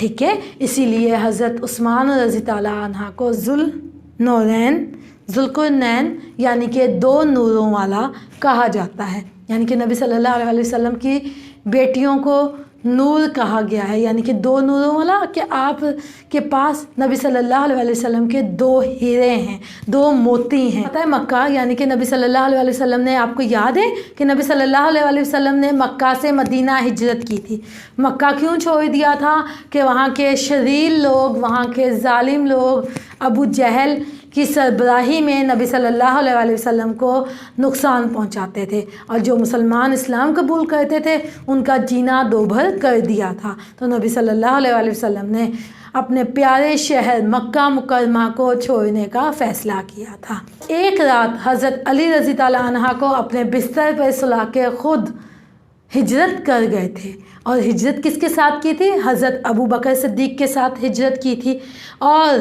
ٹھیک ہے، اسی لیے حضرت عثمان رضی تعالیٰ عنہ کو ذوالقرنین یعنی کہ دو نوروں والا کہا جاتا ہے، یعنی کہ نبی صلی اللہ علیہ وسلم کی بیٹیوں کو نور کہا گیا ہے، یعنی کہ دو نوروں والا، کہ آپ کے پاس نبی صلی اللہ علیہ وسلم کے دو ہیرے ہیں، دو موتی ہیں۔ پتہ ہے مکہ، یعنی کہ نبی صلی اللہ علیہ وسلم نے، آپ کو یاد ہے کہ نبی صلی اللہ علیہ وسلم نے مکہ سے مدینہ ہجرت کی تھی۔ مکہ کیوں چھوڑ دیا تھا؟ کہ وہاں کے شریر لوگ، وہاں کے ظالم لوگ ابو جہل کی سربراہی میں نبی صلی اللہ علیہ وسلم کو نقصان پہنچاتے تھے، اور جو مسلمان اسلام قبول کرتے تھے ان کا جینا دوبھر کر دیا تھا۔ تو نبی صلی اللہ علیہ وسلم نے اپنے پیارے شہر مکہ مکرمہ کو چھوڑنے کا فیصلہ کیا تھا۔ ایک رات حضرت علی رضی تعالیٰ عنہ کو اپنے بستر پر سلا کے خود ہجرت کر گئے تھے، اور ہجرت کس کے ساتھ کی تھی؟ حضرت ابو بکر صدیق کے ساتھ ہجرت کی تھی۔ اور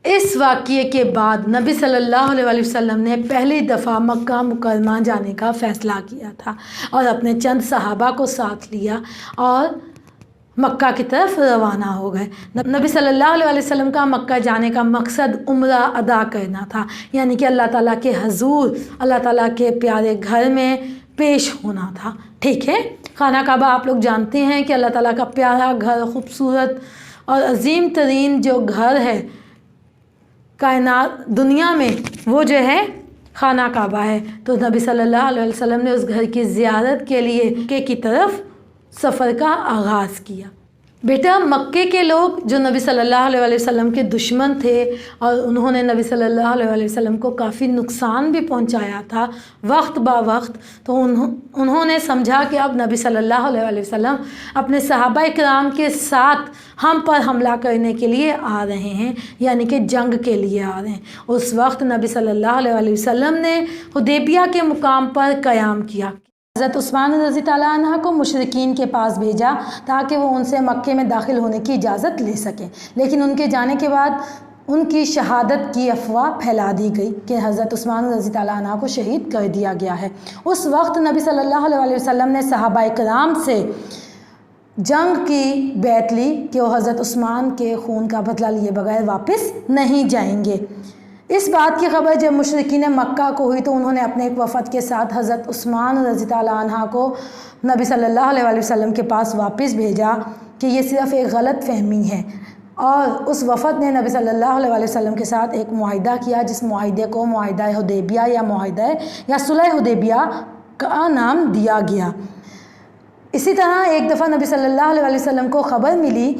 اس واقعے کے بعد نبی صلی اللہ علیہ وسلم نے پہلی دفعہ مکہ مکرمہ جانے کا فیصلہ کیا تھا، اور اپنے چند صحابہ کو ساتھ لیا اور مکہ کی طرف روانہ ہو گئے۔ نبی صلی اللہ علیہ وسلم کا مکہ جانے کا مقصد عمرہ ادا کرنا تھا، یعنی کہ اللہ تعالیٰ کے حضور، اللہ تعالیٰ کے پیارے گھر میں پیش ہونا تھا۔ ٹھیک ہے، خانہ کعبہ آپ لوگ جانتے ہیں کہ اللہ تعالیٰ کا پیارا گھر، خوبصورت اور عظیم ترین جو گھر ہے کائنات دنیا میں، وہ جو ہے خانہ کعبہ ہے۔ تو نبی صلی اللہ علیہ وسلم نے اس گھر کی زیارت کے لیے مکے کی طرف سفر کا آغاز کیا۔ بیٹا، مکے کے لوگ جو نبی صلی اللہ علیہ وسلم کے دشمن تھے، اور انہوں نے نبی صلی اللہ علیہ وسلم کو کافی نقصان بھی پہنچایا تھا وقت با وقت، تو انہوں نے سمجھا کہ اب نبی صلی اللہ علیہ وسلم اپنے صحابہ کرام کے ساتھ ہم پر حملہ کرنے کے لیے آ رہے ہیں، یعنی کہ جنگ کے لیے آ رہے ہیں۔ اس وقت نبی صلی اللہ علیہ وسلم نے حدیبیہ کے مقام پر قیام کیا۔ حضرت عثمان رضی تعالیٰ عنہ کو مشرکین کے پاس بھیجا تاکہ وہ ان سے مکے میں داخل ہونے کی اجازت لے سکیں، لیکن ان کے جانے کے بعد ان کی شہادت کی افواہ پھیلا دی گئی کہ حضرت عثمان رضی تعالیٰ عنہ کو شہید کر دیا گیا ہے۔ اس وقت نبی صلی اللہ علیہ وسلم نے صحابہ کرام سے جنگ کی بیعت لی کہ وہ حضرت عثمان کے خون کا بدلہ لیے بغیر واپس نہیں جائیں گے۔ اس بات کی خبر جب مشرکین مکہ کو ہوئی تو انہوں نے اپنے ایک وفد کے ساتھ حضرت عثمان رضی تعالیٰ عنہ کو نبی صلی اللہ علیہ وسلم کے پاس واپس بھیجا کہ یہ صرف ایک غلط فہمی ہے، اور اس وفد نے نبی صلی اللہ علیہ وسلم کے ساتھ ایک معاہدہ کیا، جس معاہدے کو معاہدہ حدیبیہ یا صلح حدیبیہ کا نام دیا گیا۔ اسی طرح ایک دفعہ نبی صلی اللہ علیہ وسلم کو خبر ملی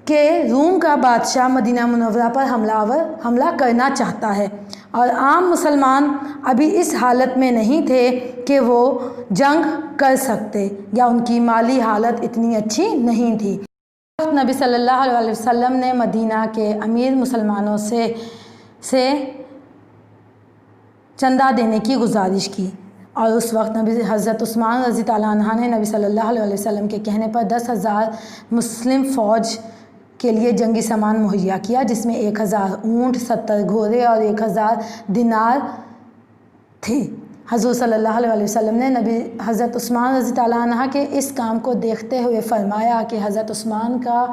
کہ روم کا بادشاہ مدینہ منورہ پر حملہ کرنا چاہتا ہے، اور عام مسلمان ابھی اس حالت میں نہیں تھے کہ وہ جنگ کر سکتے، یا ان کی مالی حالت اتنی اچھی نہیں تھی۔ نبی صلی اللہ علیہ وسلم نے مدینہ کے امیر مسلمانوں سے چندہ دینے کی گزارش کی، اور اس وقت نبی حضرت عثمان رضی تعالیٰ عنہ نے نبی صلی اللہ علیہ وسلم کے کہنے پر 10,000 مسلم فوج کے لیے جنگی سامان مہیا کیا، جس میں 1,000 اونٹ، 70 گھوڑے اور 1,000 دینار تھے۔ حضور صلی اللہ علیہ وسلم نے حضرت عثمان رضی تعالیٰ عنہ کے اس کام کو دیکھتے ہوئے فرمایا کہ حضرت عثمان کا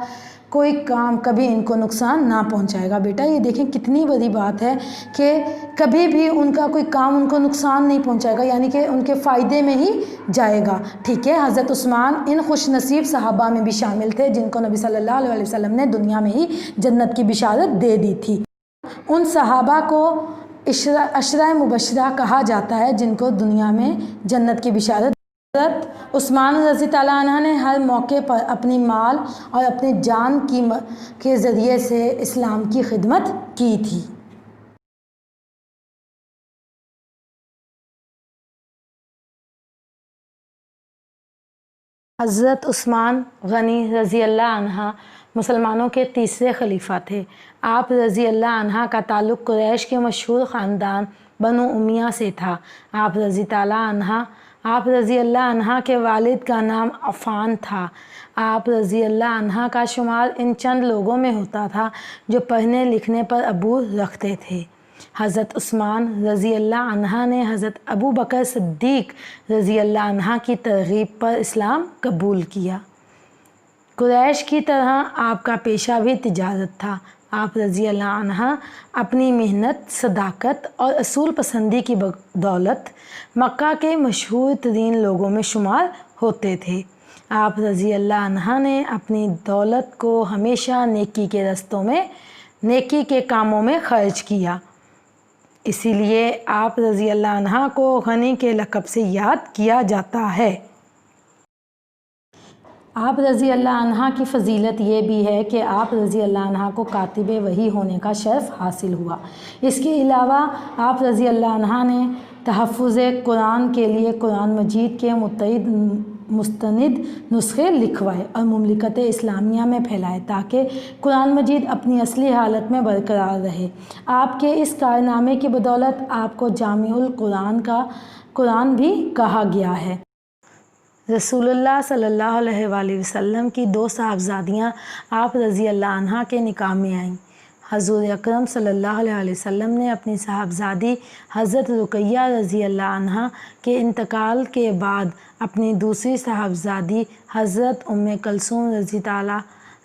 کوئی کام کبھی ان کو نقصان نہ پہنچائے گا۔ بیٹا، یہ دیکھیں کتنی بڑی بات ہے کہ کبھی بھی ان کا کوئی کام ان کو نقصان نہیں پہنچائے گا، یعنی کہ ان کے فائدے میں ہی جائے گا۔ ٹھیک ہے، حضرت عثمان ان خوش نصیب صحابہ میں بھی شامل تھے جن کو نبی صلی اللہ علیہ وسلم نے دنیا میں ہی جنت کی بشارت دے دی تھی۔ ان صحابہ کو عشرہ مبشرہ کہا جاتا ہے جن کو دنیا میں جنت کی بشارت۔ حضرت عثمان رضی تعالیٰ عنہ نے ہر موقع پر اپنی مال اور اپنے جان کے ذریعے سے اسلام کی خدمت کی تھی۔ حضرت عثمان غنی رضی اللہ عنہ مسلمانوں کے تیسرے خلیفہ تھے۔ آپ رضی اللہ عنہ کا تعلق قریش کے مشہور خاندان بنو امیہ سے تھا۔ آپ رضی اللہ عنہ کے والد کا نام عفان تھا۔ آپ رضی اللہ عنہ کا شمار ان چند لوگوں میں ہوتا تھا جو پڑھنے لکھنے پر عبور رکھتے تھے۔ حضرت عثمان رضی اللہ عنہ نے حضرت ابو بکر صدیق رضی اللہ عنہ کی ترغیب پر اسلام قبول کیا۔ قریش کی طرح آپ کا پیشہ بھی تجارت تھا۔ آپ رضی اللہ عنہ اپنی محنت، صداقت اور اصول پسندی کی بدولت مکہ کے مشہور ترین لوگوں میں شمار ہوتے تھے۔ آپ رضی اللہ عنہ نے اپنی دولت کو ہمیشہ نیکی کے رستوں میں، نیکی کے کاموں میں خرچ کیا، اسی لیے آپ رضی اللہ عنہ کو غنی کے لقب سے یاد کیا جاتا ہے۔ آپ رضی اللہ عنہ کی فضیلت یہ بھی ہے کہ آپ رضی اللہ عنہ کو کاتب وحی ہونے کا شرف حاصل ہوا۔ اس کے علاوہ آپ رضی اللہ عنہ نے تحفظ قرآن کے لیے قرآن مجید کے مستند نسخے لکھوائے اور مملکت اسلامیہ میں پھیلائے تاکہ قرآن مجید اپنی اصلی حالت میں برقرار رہے۔ آپ کے اس کارنامے کی بدولت آپ کو جامع القرآن کا قرآن بھی کہا گیا ہے۔ رسول اللہ صلی اللہ علیہ وآلہ وسلم کی 2 صاحبزادیاں آپ رضی اللہ عنہ کے نکاح میں آئیں۔ حضور اکرم صلی اللہ علیہ وسلم نے اپنی صاحبزادی حضرت رقیہ رضی اللہ عنہ کے انتقال کے بعد اپنی دوسری صاحبزادی حضرت ام کلثوم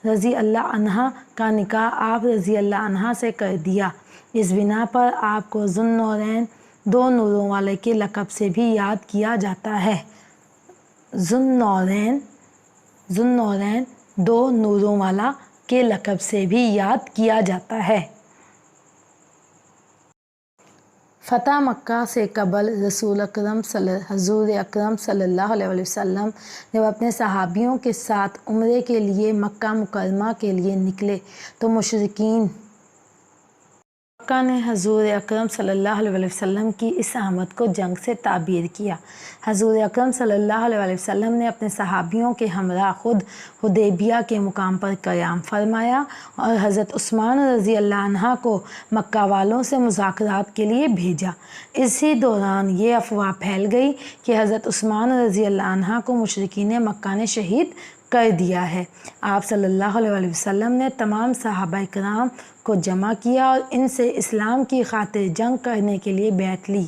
رضی اللہ عنہ کا نکاح آپ رضی اللہ عنہ سے کر دیا۔ اس بنا پر آپ کو ذو النورین، 2 نوروں والے کے لقب سے بھی یاد کیا جاتا ہے۔ ذو النورین 2 نوروں والا کے لقب سے بھی یاد کیا جاتا ہے۔ فتح مکہ سے قبل حضور اکرم صلی اللہ علیہ وسلم جب اپنے صحابیوں کے ساتھ عمرے کے لیے مکہ مکرمہ کے لیے نکلے تو مشرکین مکہ نے حضور اکرم صلی اللہ علیہ وسلم کی اس آمد کو جنگ سے تعبیر کیا۔ حضور اکرم صلی اللہ علیہ وسلم نے اپنے صحابیوں کے ہمراہ خود حدیبیہ کے مقام پر قیام فرمایا اور حضرت عثمان رضی اللہ عنہ کو مکہ والوں سے مذاکرات کے لیے بھیجا۔ اسی دوران یہ افواہ پھیل گئی کہ حضرت عثمان رضی اللہ عنہ کو مشرکین مکہ نے شہید کر دیا ہے۔ آپ صلی اللہ علیہ وسلم نے تمام صحابہ کرام کو جمع کیا اور ان سے اسلام کی خاطر جنگ کرنے کے لیے بیعت لی۔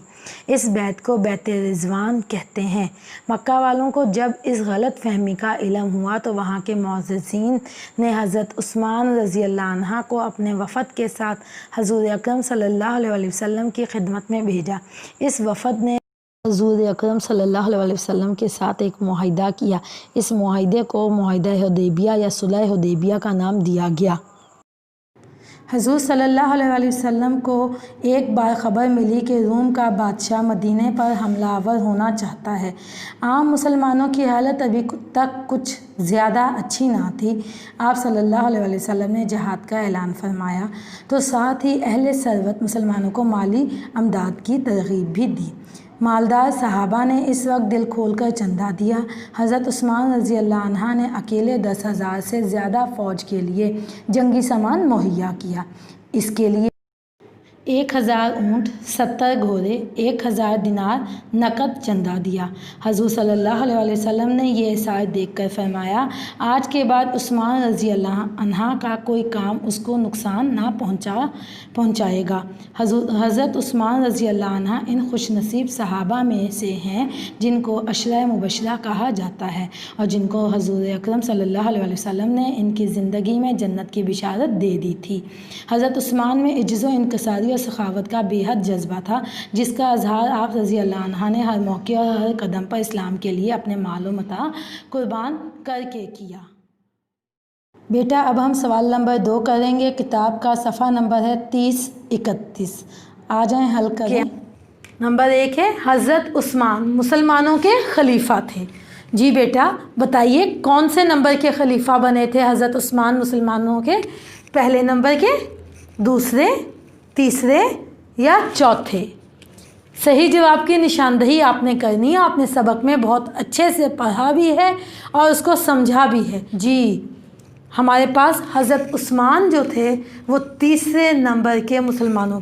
اس بیعت کو بیعت رضوان کہتے ہیں۔ مکہ والوں کو جب اس غلط فہمی کا علم ہوا تو وہاں کے معززین نے حضرت عثمان رضی اللہ عنہ کو اپنے وفد کے ساتھ حضور اکرم صلی اللہ علیہ وسلم کی خدمت میں بھیجا۔ اس وفد نے حضور اکرم صلی اللہ علیہ وسلم کے ساتھ ایک معاہدہ کیا۔ اس معاہدے کو معاہدہ حدیبیہ یا صلح حدیبیہ کا نام دیا گیا۔ حضور صلی اللہ علیہ وسلم کو ایک بار خبر ملی کہ روم کا بادشاہ مدینہ پر حملہ آور ہونا چاہتا ہے۔ عام مسلمانوں کی حالت ابھی تک کچھ زیادہ اچھی نہ تھی۔ آپ صلی اللہ علیہ وسلم نے جہاد کا اعلان فرمایا تو ساتھ ہی اہل ثروت مسلمانوں کو مالی امداد کی ترغیب بھی دی۔ مالدار صحابہ نے اس وقت دل کھول کر چندہ دیا۔ حضرت عثمان رضی اللہ عنہ نے اکیلے 10,000 سے زیادہ فوج کے لیے جنگی سامان مہیا کیا۔ اس کے لیے 1000 اونٹ، 70 گھوڑے، 1000 دینار نقد چندہ دیا۔ حضور صلی اللہ علیہ وسلم نے یہ اثار دیکھ کر فرمایا، آج کے بعد عثمان رضی اللہ عنہ کا کوئی کام اس کو نقصان نہ پہنچائے گا۔ حضرت عثمان رضی اللہ عنہ ان خوش نصیب صحابہ میں سے ہیں جن کو عشرہ مبشرہ کہا جاتا ہے اور جن کو حضور اکرم صلی اللہ علیہ وسلم نے ان کی زندگی میں جنت کی بشارت دے دی تھی۔ حضرت عثمان میں عجز و انکساری اور سخاوت کا بے حد جذبہ تھا جس کا اظہار آپ رضی اللہ عنہ نے ہر موقع اور ہر قدم پر اسلام کے لیے اپنے مال و متاع قربان کر کے کیا۔ بیٹا اب ہم سوال نمبر 2 کریں گے۔ کتاب کا صفحہ نمبر ہے 30-31۔ آ جائیں حل کریں۔ نمبر 1 ہے حضرت عثمان مسلمانوں کے خلیفہ تھے۔ جی بیٹا بتائیے کون سے نمبر کے خلیفہ بنے تھے حضرت عثمان مسلمانوں کے؟ پہلے نمبر کے، دوسرے، تیسرے یا چوتھے؟ صحیح جواب کی نشاندہی آپ نے کرنی ہے۔ آپ نے سبق میں بہت اچھے سے پڑھا بھی ہے اور اس کو سمجھا بھی ہے۔ جی ہمارے پاس حضرت عثمان جو تھے وہ تیسرے نمبر کے مسلمانوں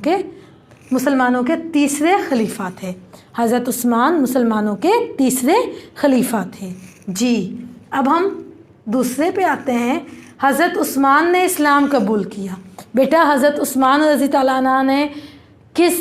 کے تیسرے خلیفہ تھے۔ حضرت عثمان مسلمانوں کے تیسرے خلیفہ تھے۔ جی اب ہم دوسرے پہ آتے ہیں۔ حضرت عثمان نے اسلام قبول کیا۔ بیٹا حضرت عثمان رضی اللہ عنہ نے کس